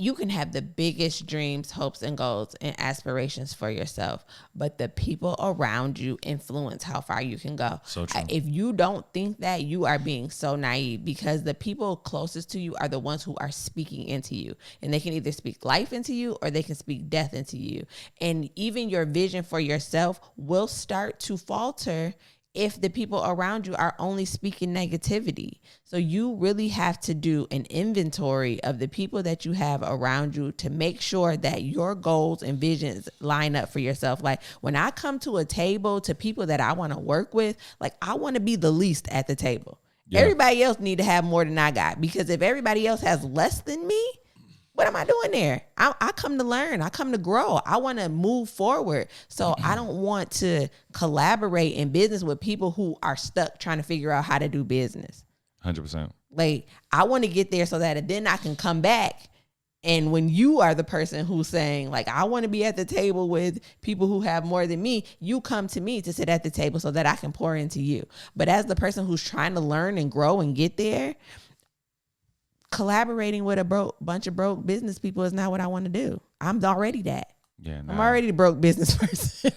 you can have the biggest dreams, hopes, and goals and aspirations for yourself, but the people around you influence how far you can go. So true. If you don't think that, you are being so naive because the people closest to you are the ones who are speaking into you. And they can either speak life into you or they can speak death into you. And even your vision for yourself will start to falter if the people around you are only speaking negativity. So you really have to do an inventory of the people that you have around you to make sure that your goals and visions line up for yourself. Like when I come to a table to people that I want to work with, like I want to be the least at the table. Yeah. Everybody else need to have more than I got, because if everybody else has less than me, what am I doing there? I come to learn. I come to grow. I want to move forward. So I don't want to collaborate in business with people who are stuck trying to figure out how to do business. 100%. Like I want to get there so that then I can come back. And when you are the person who's saying, like, I want to be at the table with people who have more than me, you come to me to sit at the table so that I can pour into you. But as the person who's trying to learn and grow and get there, collaborating with a bunch of broke business people is not what I want to do. I'm already that. Yeah, I'm already the broke business person.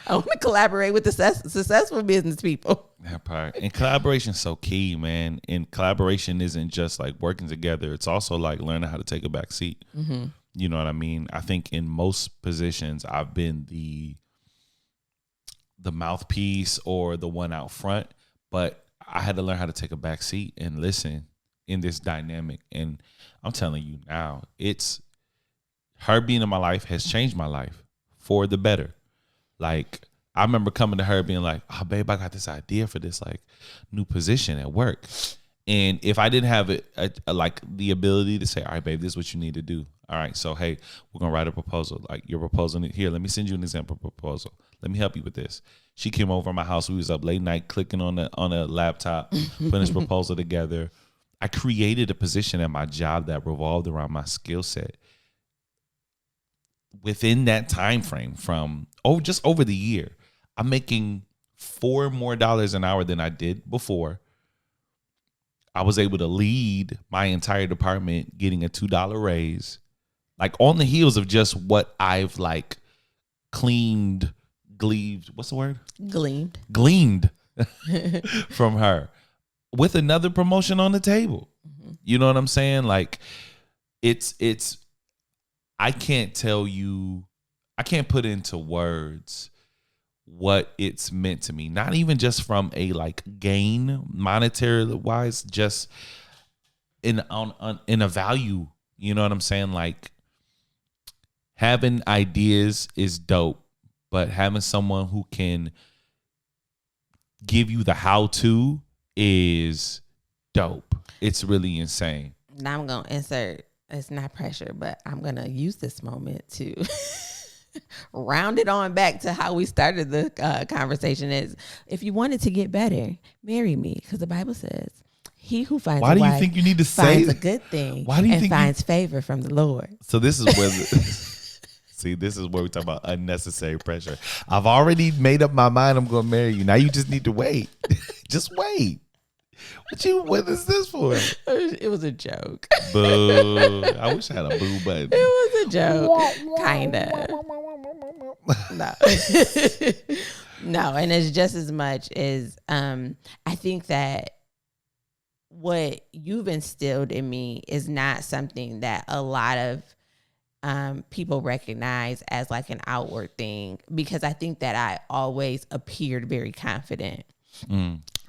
I want to collaborate with the successful business people. That part. And collaboration is so key, man. And collaboration isn't just like working together. It's also like learning how to take a back seat. Mm-hmm. You know what I mean? I think in most positions, I've been the mouthpiece or the one out front, but I had to learn how to take a back seat and listen in this dynamic. And I'm telling you now, it's her being in my life has changed my life for the better. Like, I remember coming to her being like, oh, babe, I got this idea for this like new position at work. And if I didn't have like the ability to say, all right, babe, this is what you need to do. All right, so, hey, we're going to write a proposal. Like, your proposal here, let me send you an example proposal. Let me help you with this. She came over to my house. We was up late night clicking on a laptop, putting this proposal together. I created a position at my job that revolved around my skill set. Within that time frame from just over the year, I'm making $4 more an hour than I did before. I was able to lead my entire department, getting a $2 raise, like on the heels of just what I've like gleaned. What's the word? Gleaned from her, with another promotion on the table. Mm-hmm. You know what I'm saying? Like it's. I can't tell you, I can't put into words what it's meant to me. Not even just from a like gain monetary wise, just in a value. You know what I'm saying? Like having ideas is dope, but having someone who can give you the how-to is dope. It's really insane. Now I'm going to insert. It's not pressure, but I'm going to use this moment to round it on back to how we started the conversation. Is if you wanted to get better, marry me, because the Bible says, he who finds Why a do you wife think you need to finds say a good thing. Why do you think finds favor from the Lord. So this is where see, this is where we talk about unnecessary pressure. I've already made up my mind I'm going to marry you. Now you just need to wait. Just wait. What is this for? It was a joke. Boo. I wish I had a boo button. It was a joke. Kinda. No. No, and it's just as much as I think that what you've instilled in me is not something that a lot of people recognize as like an outward thing, because I think that I always appeared very confident.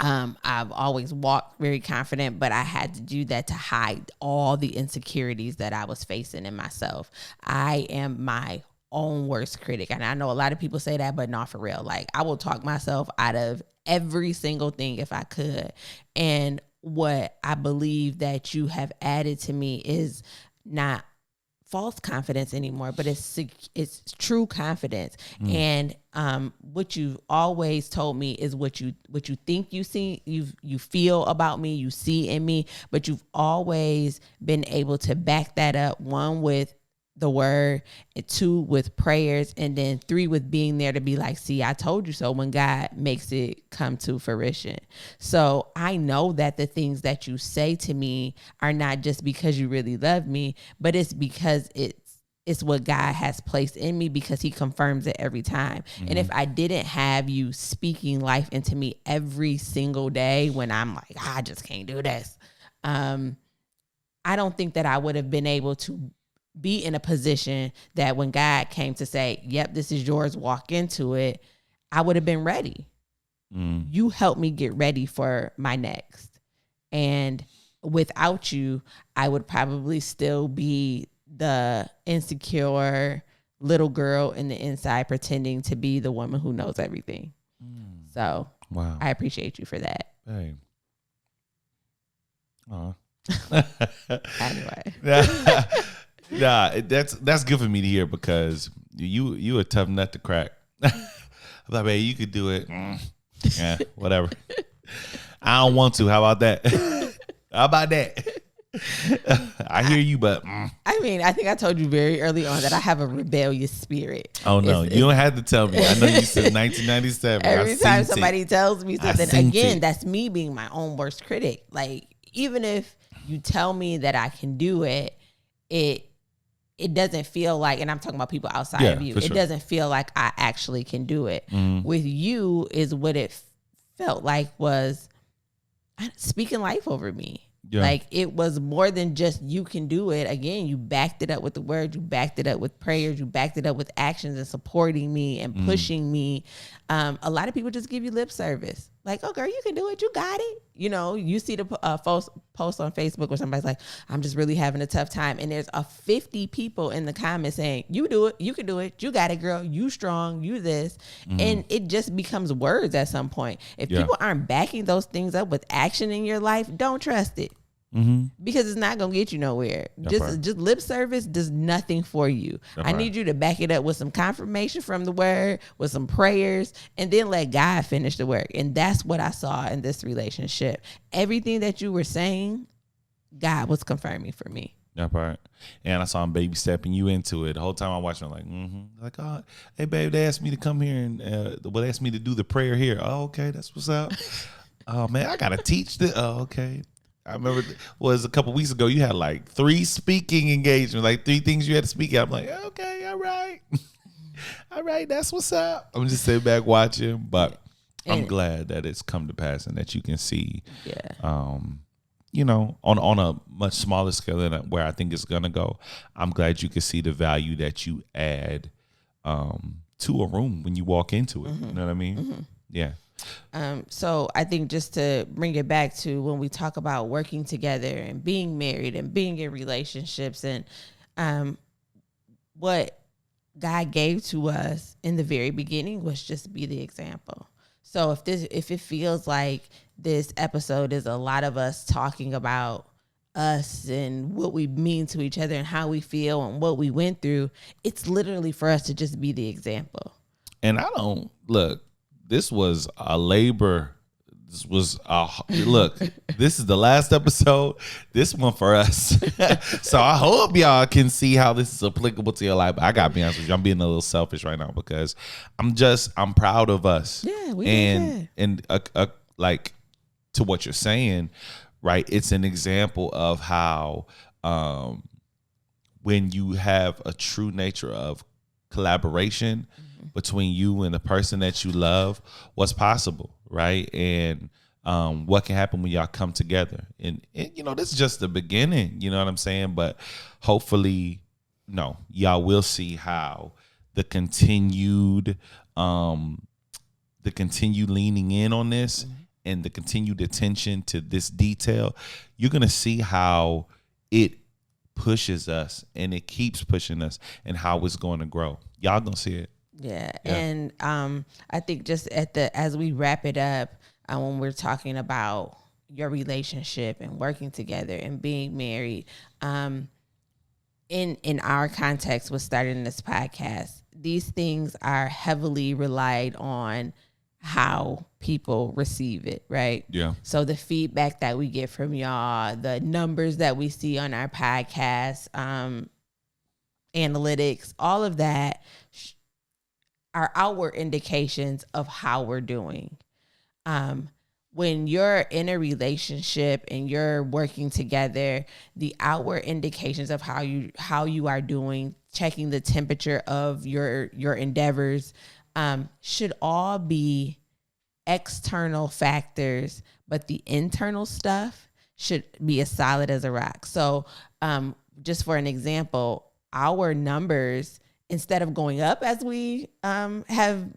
I've always walked very confident, but I had to do that to hide all the insecurities that I was facing in myself. I am my own worst critic. And I know a lot of people say that, but not for real. Like, I will talk myself out of every single thing if I could. And what I believe that you have added to me is not false confidence anymore, but it's true confidence. And what you've always told me is what you think you see, you feel about me, you see in me, but you've always been able to back that up, one, with the word, and two, with prayers, and then three, with being there to be like, see, I told you so, when God makes it come to fruition. So I know that the things that you say to me are not just because you really love me, but it's because it's what God has placed in me, because he confirms it every time. Mm-hmm. And if I didn't have you speaking life into me every single day when I'm like, I just can't do this, I don't think that I would have been able to be in a position that when God came to say, yep, this is yours, walk into it, I would have been ready. You helped me get ready for my next. And without you, I would probably still be the insecure little girl in the inside pretending to be the woman who knows everything. So wow. I appreciate you for that. Hey. Anyway. Nah, that's good for me to hear because you a tough nut to crack. I'm like, hey, you could do it. Yeah, whatever. I don't want to. How about that? How about that? I hear you, but I mean, I think I told you very early on that I have a rebellious spirit. Oh no, you don't have to tell me. I know you said 1997. Every time somebody tells me something, again, that's me being my own worst critic. Like, even if you tell me that I can do it, it doesn't feel like, and I'm talking about people outside of you, it doesn't feel like I actually can do it. With you is what it felt like was speaking life over me. Yeah. Like, it was more than just you can do it. Again, you backed it up with the word, you backed it up with prayers, you backed it up with actions and supporting me and pushing me. A lot of people just give you lip service. Like, oh, girl, you can do it. You got it. You know, you see the post on Facebook where somebody's like, I'm just really having a tough time. And there's 50 people in the comments saying, you do it. You can do it. You got it, girl. You strong. You this. And it just becomes words at some point. If people aren't backing those things up with action in your life, don't trust it. Because it's not going to get you nowhere. Just lip service does nothing for you. I need you to back it up with some confirmation from the word, with some prayers, and then let God finish the work. And that's what I saw in this relationship. Everything that you were saying, God was confirming for me. That part. And I saw him baby stepping you into it. The whole time I'm watching, I'm like, oh, hey, babe, they asked me to come here and they asked me to do the prayer here. Oh, okay, that's what's up. Oh, man, I got to teach this. Oh, okay. I remember was a couple weeks ago, you had like 3 speaking engagements, like 3 things you had to speak at. I'm like, okay, all right. All right, that's what's up. I'm just sitting back watching, but I'm glad that it's come to pass and that you can see, you know, on a much smaller scale than where I think it's going to go. I'm glad you can see the value that you add to a room when you walk into it. You know what I mean? Yeah. So I think just to bring it back to when we talk about working together and being married and being in relationships and what God gave to us in the very beginning was just be the example. So if it feels like this episode is a lot of us talking about us and what we mean to each other and how we feel and what we went through, it's literally for us to just be the example. And I don't look. This was a labor. This was look. This is the last episode. This one for us. So I hope y'all can see how this is applicable to your life. But I gotta be honest with you. I'm being a little selfish right now because I'm proud of us. Yeah, we and like to what you're saying, right? It's an example of how when you have a true nature of collaboration between you and the person that you love, what's possible, right? And what can happen when y'all come together. And you know, this is just the beginning, you know what I'm saying? But hopefully, y'all will see how the continued leaning in on this and the continued attention to this detail, you're going to see how it pushes us and it keeps pushing us and how it's going to grow. Y'all going to see it. Yeah. And I think just as we wrap it up, when we're talking about your relationship and working together and being married, in our context with starting this podcast, these things are heavily relied on how people receive it, right? Yeah. So the feedback that we get from y'all, the numbers that we see on our podcast, analytics, all of that are outward indications of how we're doing. When you're in a relationship and you're working together, the outward indications of how you are doing, checking the temperature of your endeavors, should all be external factors, but the internal stuff should be as solid as a rock. So just for an example, our numbers, instead of going up as we have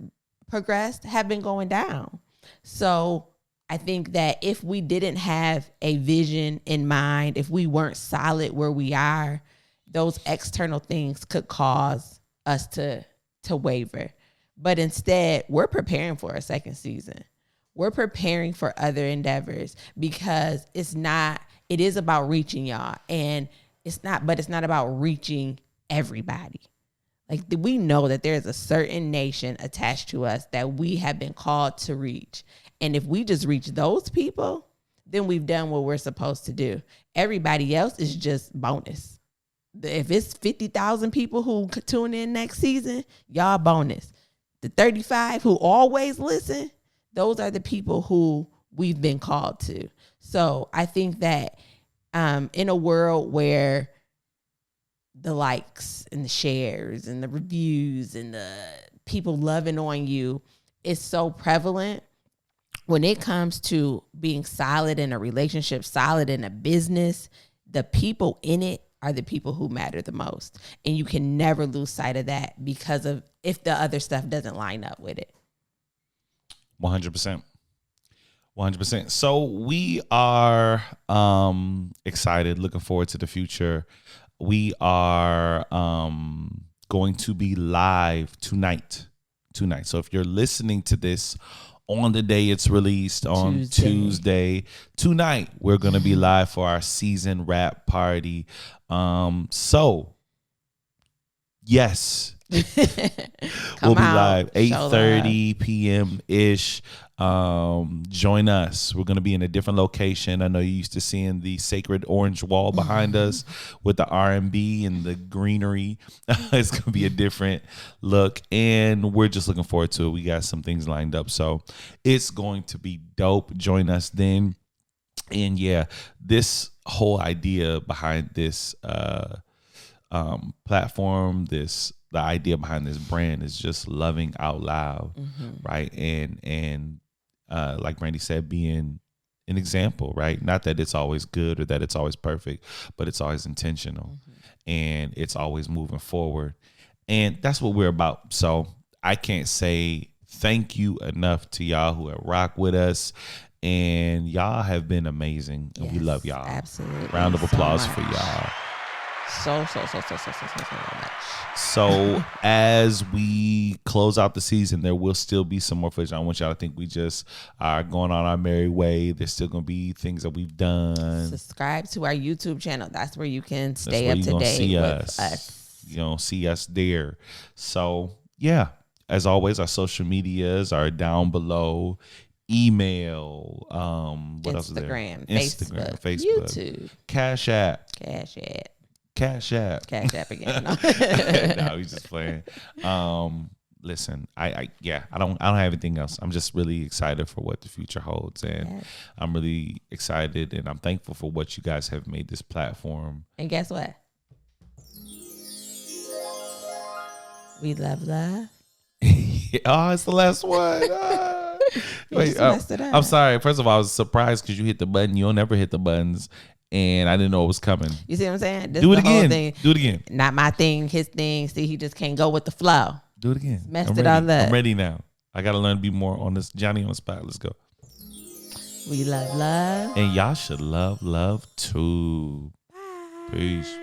progressed have been going down. So I think that if we didn't have a vision in mind, if we weren't solid where we are, those external things could cause us to waver. But instead, we're preparing for a second season. We're preparing for other endeavors because it is about reaching y'all. And it's not about reaching everybody. Like, we know that there's a certain nation attached to us that we have been called to reach. And if we just reach those people, then we've done what we're supposed to do. Everybody else is just bonus. If it's 50,000 people who tune in next season, y'all bonus. The 35 who always listen, those are the people who we've been called to. So I think that in a world where the likes and the shares and the reviews and the people loving on you is so prevalent, when it comes to being solid in a relationship, solid in a business, the people in it are the people who matter the most. And you can never lose sight of that because of if the other stuff doesn't line up with it. 100%. 100%. So we are excited, looking forward to the future. We are going to be live tonight. So if you're listening to this on the day it's released on Tuesday, tonight we're going to be live for our season wrap party. So yes, we'll be live 8:30 p.m. ish. Join us. We're going to be in a different location. I know you're used to seeing the sacred orange wall behind us with the R&B and the greenery. It's going to be a different look, and we're just looking forward to it. We got some things lined up, so it's going to be dope. Join us then. And yeah, this whole idea behind this platform, the idea behind this brand is just loving out loud, right? And like Brandi said, being an example, right? Not that it's always good or that it's always perfect, but it's always intentional and it's always moving forward. And that's what we're about. So I can't say thank you enough to y'all who have rocked with us. And y'all have been amazing. And we love y'all. Absolutely. Round of applause for y'all. So much. So as we close out the season, there will still be some more footage. I want y'all to think we just are going on our merry way. There's still going to be things that we've done. Subscribe to our YouTube channel. That's where you can stay up to date with us. You know, see us there. So yeah, as always, our social medias are down below. Email, what else is there? Instagram, Facebook, YouTube, Cashapp again. No, he's just playing. Listen, I don't have anything else. I'm just really excited for what the future holds, and I'm really excited, and I'm thankful for what you guys have made this platform. And guess what? We love. Oh, it's the last one. Wait, I'm sorry. First of all, I was surprised because you hit the button. You don't ever hit the buttons, and I didn't know it was coming. You see what I'm saying? Do it again. Do it again. Not my thing, his thing. See, he just can't go with the flow. Do it again. Messed it all up. I'm ready now. I got to learn to be more on this Johnny on the spot. Let's go. We love. And y'all should love too. Bye. Peace.